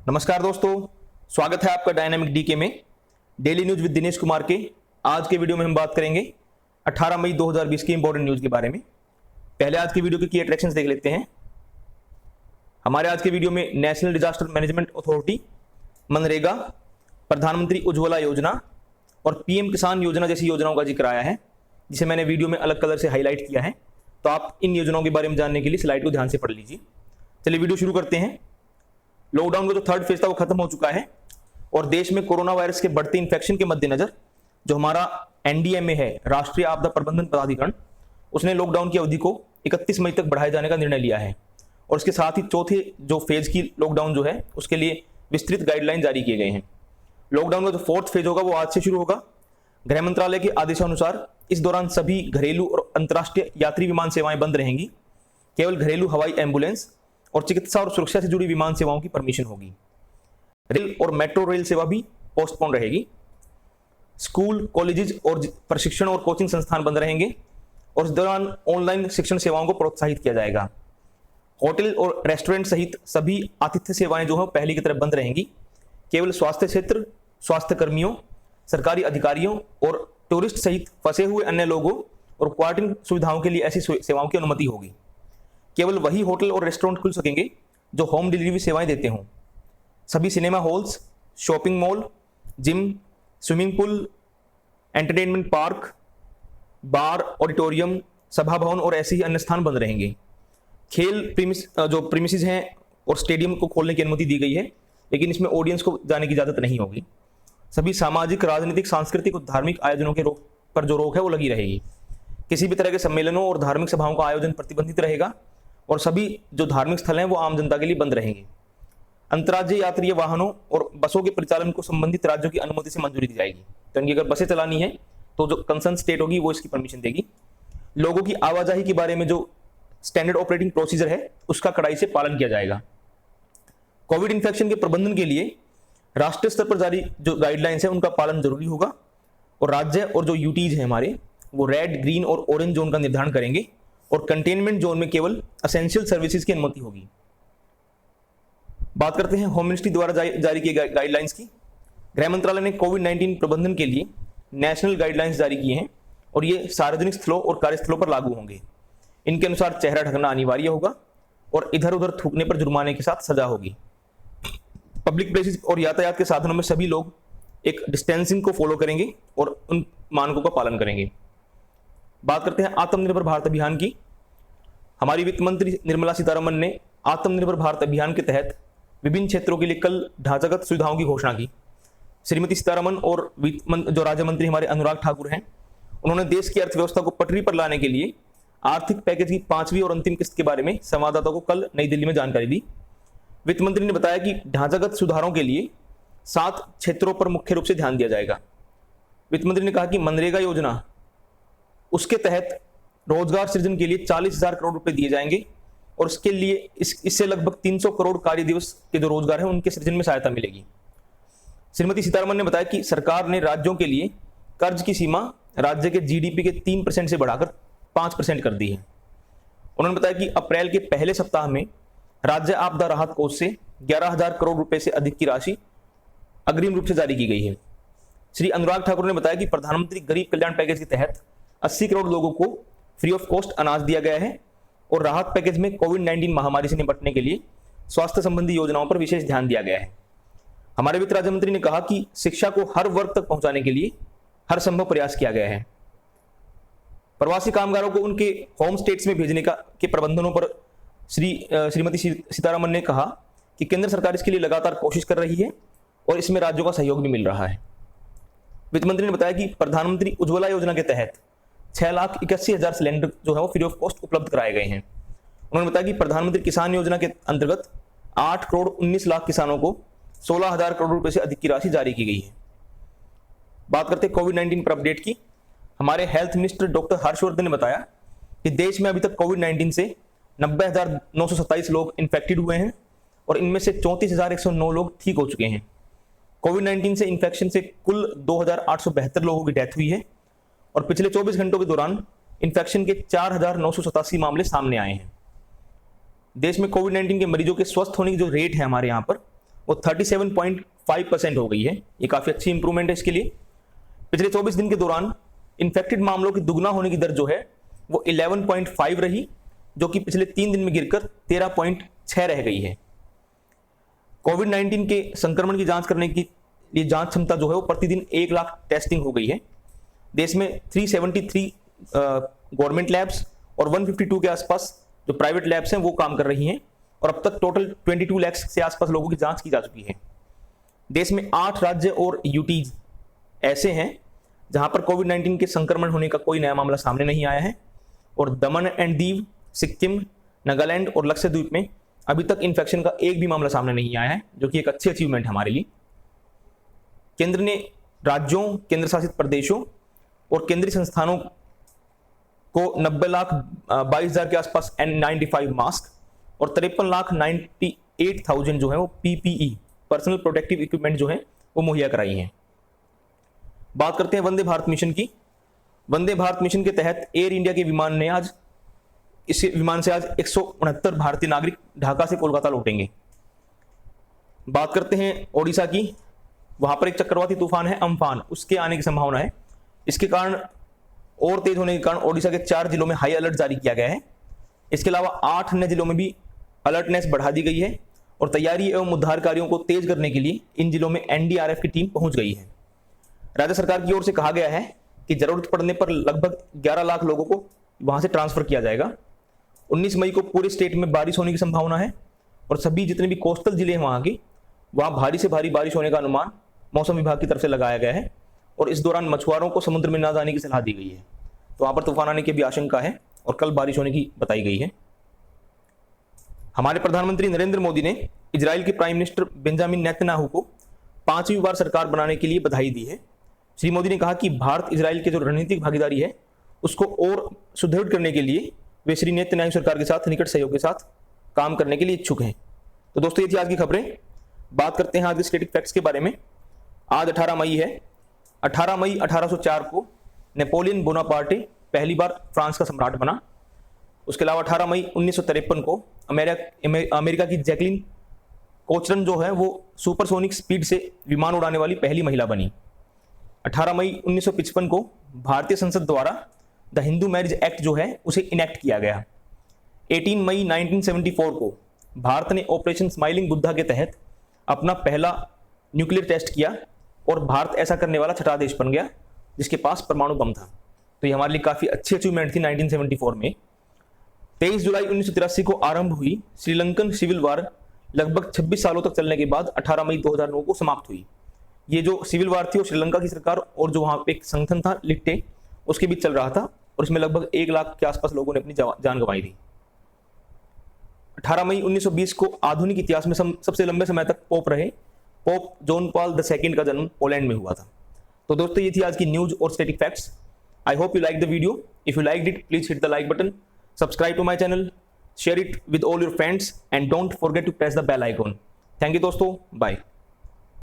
नमस्कार दोस्तों, स्वागत है आपका डायनामिक डीके में daily news with Dinesh Kumar के। आज के वीडियो में हम बात करेंगे 18 मई 2020 की इंपॉर्टेंट न्यूज के बारे में। पहले आज की वीडियो की अट्रैक्शंस देख लेते हैं। हमारे आज के वीडियो में national disaster management authority, MNREGA, प्रधानमंत्री उज्ज्वला योजना और पीएम किसान योजना जैसी योजनाओं का जिक्र आया है, जिसे मैंने वीडियो में अलग कलर से हाईलाइट किया है। तो आप इन योजनाओं के बारे में जानने के लिए स्लाइड को ध्यान से पढ़ लीजिए। चलिए वीडियो शुरू करते हैं। लॉकडाउन का जो थर्ड फेज था वो खत्म हो चुका है और देश में कोरोना वायरस के बढ़ते इन्फेक्शन के मद्देनजर जो हमारा एनडीएमए है, राष्ट्रीय आपदा प्रबंधन प्राधिकरण, उसने लॉकडाउन की अवधि को 31 मई तक बढ़ाए जाने का निर्णय लिया है और इसके साथ ही चौथे जो फेज की लॉकडाउन जो है उसके लिए विस्तृत गाइडलाइन जारी किए गए हैं। लॉकडाउन का जो फोर्थ फेज होगा वो आज से शुरू होगा। गृह मंत्रालय के आदेशानुसार इस दौरान सभी घरेलू और अंतर्राष्ट्रीय यात्री विमान सेवाएं बंद रहेंगी। केवल घरेलू हवाई एम्बुलेंस और चिकित्सा और सुरक्षा से जुड़ी विमान सेवाओं की परमिशन होगी। रेल और मेट्रो रेल सेवा भी पोस्टपोन रहेगी। स्कूल, कॉलेजेस और प्रशिक्षण और कोचिंग संस्थान बंद रहेंगे और इस दौरान ऑनलाइन शिक्षण सेवाओं को प्रोत्साहित किया जाएगा। होटल और रेस्टोरेंट सहित सभी आतिथ्य सेवाएं जो है पहले की तरह बंद रहेंगी। केवल स्वास्थ्य क्षेत्र, स्वास्थ्य कर्मियों, सरकारी अधिकारियों और टूरिस्ट सहित फंसे हुए अन्य लोगों और क्वारंटाइन सुविधाओं के लिए ऐसी सेवाओं की अनुमति होगी। केवल वही होटल और रेस्टोरेंट खुल सकेंगे जो होम डिलीवरी सेवाएं देते हों। सभी cinema halls, shopping mall, gym, swimming pool, entertainment park, bar, auditorium, सभा भवन और ऐसे ही अन्य स्थान बंद रहेंगे। खेल प्रीमिसेस हैं और स्टेडियम को खोलने की अनुमति दी गई है, लेकिन इसमें ऑडियंस को जाने की इजाजत नहीं होगी। सभी सामाजिक, राजनीतिक, सांस्कृतिक और धार्मिक आयोजनों के पर जो रोक है वो लगी रहेगी। किसी भी तरह के सम्मेलनों और धार्मिक सभाओं का आयोजन प्रतिबंधित रहेगा और सभी जो धार्मिक स्थल हैं वो आम जनता के लिए बंद रहेंगे। अंतर्राज्यीय यात्रीय वाहनों और बसों के परिचालन को संबंधित राज्यों की अनुमति से मंजूरी दी जाएगी। तो इनकी अगर बसें चलानी है तो जो कंसर्न स्टेट होगी वो इसकी परमिशन देगी। लोगों की आवाजाही के बारे में जो स्टैंडर्ड ऑपरेटिंग प्रोसीजर है उसका कड़ाई से पालन किया जाएगा। कोविड इन्फेक्शन के प्रबंधन के लिए राष्ट्रीय स्तर पर जारी जो गाइडलाइंस है उनका पालन जरूरी होगा और राज्य और जो यूटीज है हमारे वो रेड, ग्रीन और ऑरेंज जोन का निर्धारण करेंगे और कंटेनमेंट जोन में केवल एसेंशियल सर्विसेज की अनुमति होगी। बात करते हैं होम मिनिस्ट्री द्वारा जारी किए गाइडलाइंस की। गृह मंत्रालय ने कोविड-19 प्रबंधन के लिए नेशनल गाइडलाइंस जारी किए हैं और ये सार्वजनिक स्थलों और कार्यस्थलों पर लागू होंगे। इनके अनुसार चेहरा ढकना अनिवार्य होगा और इधर उधर थूकने पर जुर्माने के साथ सजा होगी। पब्लिक प्लेसेस और यातायात के साधनों में सभी लोग एक डिस्टेंसिंग को फॉलो करेंगे और उन मानकों का पालन करेंगे। बात करते हैं आत्मनिर्भर भारत अभियान की। हमारी वित्त मंत्री निर्मला सीतारमण ने आत्मनिर्भर भारत अभियान के तहत विभिन्न क्षेत्रों के लिए कल ढांचागत सुविधाओं की घोषणा की। श्रीमती सीतारमण और जो राज्य मंत्री हमारे अनुराग ठाकुर हैं, उन्होंने देश की अर्थव्यवस्था को पटरी पर लाने के लिए आर्थिक पैकेज की 5वीं और अंतिम किस्त के बारे में संवाददाताओं को कल नई दिल्ली में जानकारी दी। वित्त मंत्री ने बताया कि ढांचागत सुधारों के लिए 7 क्षेत्रों पर मुख्य रूप से ध्यान दिया जाएगा। वित्त मंत्री ने कहा कि मनरेगा योजना, उसके तहत रोजगार सृजन के लिए 40,000 करोड़ रुपए दिए जाएंगे और इसके लिए इससे लगभग 300 करोड़ कार्य दिवस के जो रोजगार है उनके सृजन में सहायता मिलेगी। श्रीमती सीतारमण ने बताया कि सरकार ने राज्यों के लिए कर्ज की सीमा राज्य के जीडीपी के 3% से बढ़ाकर 5% कर दी है। उन्होंने बताया कि अप्रैल के पहले सप्ताह में राज्य आपदा राहत कोष से 11,000 करोड़ रुपए से अधिक की राशि अग्रिम रूप से जारी की गई है। श्री अनुराग ठाकुर ने बताया कि प्रधानमंत्री गरीब कल्याण पैकेज के तहत 80 करोड़ लोगों को फ्री ऑफ कॉस्ट अनाज दिया गया है और राहत पैकेज में कोविड-19 महामारी से निपटने के लिए स्वास्थ्य संबंधी योजनाओं पर विशेष ध्यान दिया गया है। हमारे वित्त राज्य मंत्री ने कहा कि शिक्षा को हर वर्ग तक पहुंचाने के लिए हर संभव प्रयास किया गया है। प्रवासी कामगारों को उनके होम स्टेट्स में भेजने के प्रबंधनों पर श्रीमती सीतारमण ने कहा कि केंद्र सरकार इसके लिए लगातार कोशिश कर रही है और इसमें राज्यों का सहयोग भी मिल रहा है। वित्त मंत्री ने बताया कि प्रधानमंत्री उज्ज्वला योजना के तहत 6,81,000 सिलेंडर जो है वो फ्री ऑफ कॉस्ट उपलब्ध कराए गए हैं। उन्होंने बताया कि प्रधानमंत्री किसान योजना के अंतर्गत 8 करोड़ 19 लाख किसानों को 16,000 करोड़ रुपए से अधिक की राशि जारी की गई है। बात करते हैं कोविड-19 पर अपडेट की। हमारे हेल्थ मिनिस्टर डॉक्टर हर्षवर्धन ने बताया कि देश में अभी तक कोविड-19 से 90,927 लोग इन्फेक्टेड हुए हैं और इनमें से 34,109 लोग ठीक हो चुके हैं। कोविड-19 से इन्फेक्शन से कुल 2,872 लोगों की डेथ हुई है और पिछले 24 घंटों के दौरान इन्फेक्शन के 4,987 मामले सामने आए हैं। देश में कोविड-19 के मरीजों के स्वस्थ होने की जो रेट है हमारे यहाँ पर वो 37.5% हो गई है। ये काफ़ी अच्छी इंप्रूवमेंट है इसके लिए। पिछले 24 दिन के दौरान इन्फेक्टेड मामलों की दुगना होने की दर जो है वो 11.5 रही, जो कि पिछले 3 दिन में गिरकर 13.6 रह गई है। कोविड-19 के संक्रमण की जांच करने की लिए जांच क्षमता जो है वो प्रतिदिन 1 लाख टेस्टिंग हो गई है। देश में 373 गवर्नमेंट लैब्स और 152 के आसपास जो प्राइवेट लैब्स हैं वो काम कर रही हैं और अब तक टोटल 22 लाख से आसपास लोगों की जांच की जा चुकी है। देश में 8 राज्य और यूटीज ऐसे हैं जहां पर कोविड-19 के संक्रमण होने का कोई नया मामला सामने नहीं आया है और दमन एंड दीव, सिक्किम, नागालैंड और लक्षद्वीप में अभी तक इन्फेक्शन का एक भी मामला सामने नहीं आया है, जो कि एक अच्छी अचीवमेंट है हमारे लिए। केंद्र ने राज्यों, केंद्र शासित प्रदेशों और केंद्रीय संस्थानों को 90,22,000 के आसपास N95 मास्क और 53,98,000 जो है वो PPE पर्सनल प्रोटेक्टिव इक्विपमेंट जो है वो मुहैया कराई हैं। बात करते हैं वंदे भारत मिशन की। वंदे भारत मिशन के तहत एयर इंडिया के विमान ने आज इस विमान से आज 169 भारतीय नागरिक ढाका से कोलकाता लौटेंगे। बात करते हैं ओडिशा की। वहां पर एक चक्रवाती तूफान है अम्फान, उसके आने की संभावना है। इसके कारण और तेज होने के कारण ओडिशा के 4 जिलों में हाई अलर्ट जारी किया गया है। इसके अलावा 8 अन्य जिलों में भी अलर्टनेस बढ़ा दी गई है और तैयारी एवं उद्धार कार्यों को तेज करने के लिए इन जिलों में NDRF की टीम पहुंच गई है। राज्य सरकार की ओर से कहा गया है कि जरूरत पड़ने पर लगभग 11 लाख लोगों को वहां से ट्रांसफर किया जाएगा। 19 मई को पूरे स्टेट में बारिश होने की संभावना है और सभी जितने भी कोस्टल जिले हैं वहां भारी से भारी बारिश होने का अनुमान मौसम विभाग की तरफ से लगाया गया है और इस दौरान मछुआरों को समुद्र में न जाने की सलाह दी गई है। तो वहां पर तूफान आने की भी आशंका है और कल बारिश होने की बताई गई है। हमारे प्रधानमंत्री नरेंद्र मोदी ने इजराइल के प्राइम मिनिस्टर बेंजामिन नेतन्याहू को 5वीं बार सरकार बनाने के लिए बधाई दी है। श्री मोदी ने कहा कि भारत इजराइल की जो रणनीतिक भागीदारी है उसको और सुदृढ़ करने के लिए वे श्री नेतन्याहू सरकार के साथ निकट सहयोग के साथ काम करने के लिए इच्छुक हैं। तो दोस्तों ये थी आज की खबरें। बात करते हैं आज के स्टैटिक फैक्ट्स के बारे में। आज 18 मई है। 18 मई 1804 को नेपोलियन बोनापार्टे पहली बार फ्रांस का सम्राट बना। उसके अलावा 18 मई 1953 को अमेरिका की जैकलिन कोचरन जो है वो सुपरसोनिक स्पीड से विमान उड़ाने वाली पहली महिला बनी। 18 मई 1955 को भारतीय संसद द्वारा द हिंदू मैरिज एक्ट जो है उसे इनेक्ट किया गया। 18 मई 1974 को भारत ने ऑपरेशन स्माइलिंग बुद्धा के तहत अपना पहला न्यूक्लियर टेस्ट किया और भारत ऐसा करने वाला छठा देश बन गया जिसके पास परमाणु बम था। तो ये हमारे लिए काफ़ी अच्छी अचीवमेंट थी 1974 में। 23 जुलाई 1983 को आरंभ हुई श्रीलंकन सिविल वार लगभग 26 सालों तक चलने के बाद 18 मई 2009 को समाप्त हुई। ये जो सिविल वार थी वो श्रीलंका की सरकार और जो वहाँ पे एक संगठन था लिट्टे उसके बीच चल रहा था और इसमें लगभग 1 लाख के आसपास लोगों ने अपनी जान गंवाई थी। 18 मई 1920 को आधुनिक इतिहास में सबसे लंबे समय तक पोप रहे पोप जॉन पॉल II का जन्म पोलैंड में हुआ था। तो दोस्तों ये थी आज की न्यूज और static facts. I hope you like the video. If you like it please hit the like button, subscribe to my channel, share it with all your friends and don't forget to press the bell icon. Thank you दोस्तों, bye.